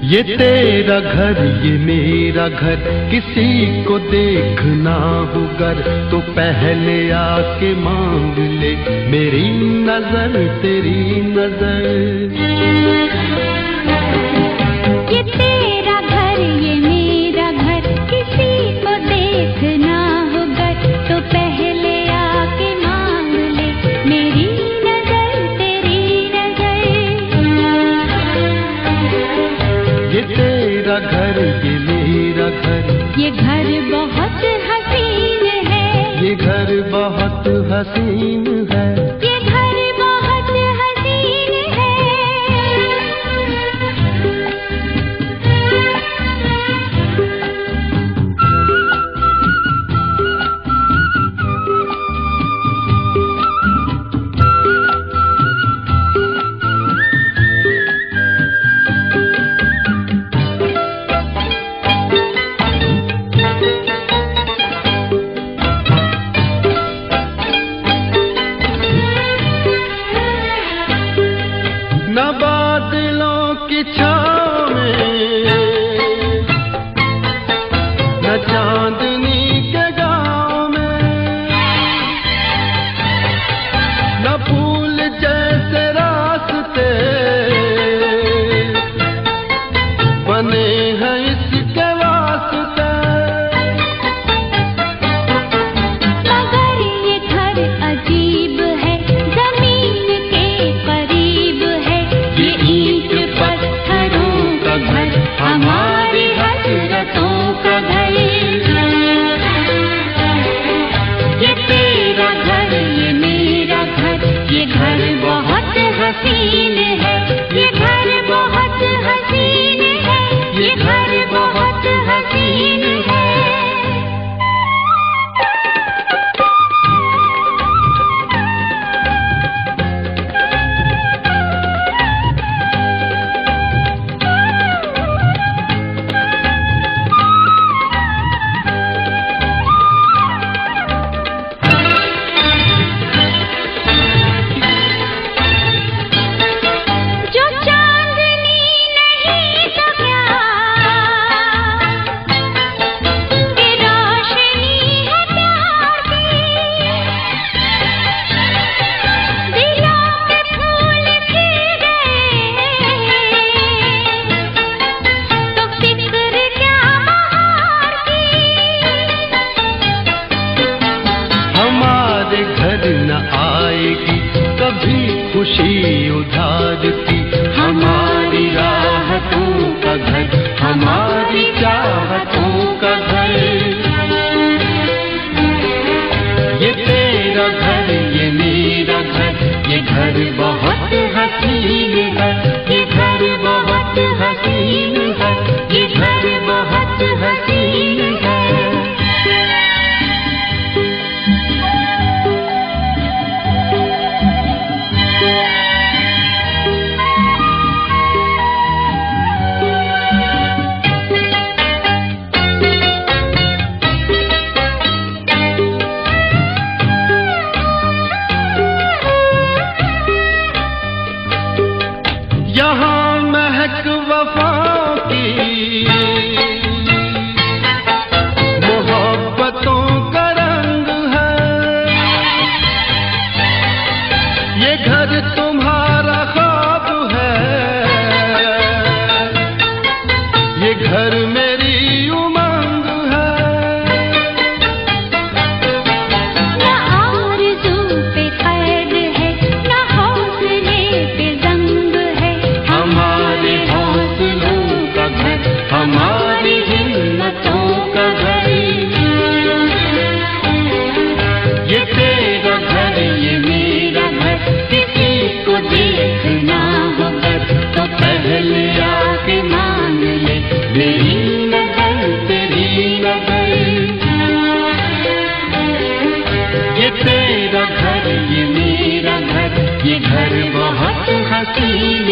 ये तेरा घर ये मेरा घर, किसी को देखना हो गर तो पहले आके मांग ले मेरी नजर तेरी नजर। ये तेरा घर ये मेरा घर, किसी को देखना हो गर तो पहले आके मांग ले मेरी नजर तेरी नजर। ये तेरा घर ये मेरा घर, ये घर बहुत हसीन है, ये घर बहुत हसीन है, ये घर बहुत हसीन है। न बादलों की छाँव में, न चांदनी के गाँव में, न फूल जैसे रास्ते बने हैं इसके वास्ते। मगर ये घर अजीब है, जमीन के करीब है, ये ईंट पत्थरों का घर, हमारी हसरतों का घर। ये तेरा घर ये मेरा घर, ये घर बहुत हसीन है, ये घर बहुत हसीन है, ये घर बहुत हसीन है। जो चांदनी नहीं तो क्या, ये रोशनी है प्यार की। दिलों के फूल खिल गए तो फिक्र क्या बहार की। हमारे घर न आएगी कभी खुशी उधार की, हमारी राहतों का घर, हमारी चाहतों का घर। ये तेरा घर ये मेरा घर, ये घर बहुत हसीन है, ये घर बहुत हसीन है, ये घर बहुत हसीन है। यहाँ महक वफा की मोहब्बतों का रंग है, ये घर तुम्हारा ख्वाब है, ये घर मेरी उमंग है। न आरज़ू पे कैद है, न हौसले पे ज़ंग है, हमारे हौसलों का घर, हमारी हिम्मतों का घर। ये तेरा घर ये मेरा घर, किसी को देखना हो गर तो पहले आके मांग ले मेरी नजर तेरी नजर। ये तेरा घर ये मेरा घर, ये घर बहुत हसीन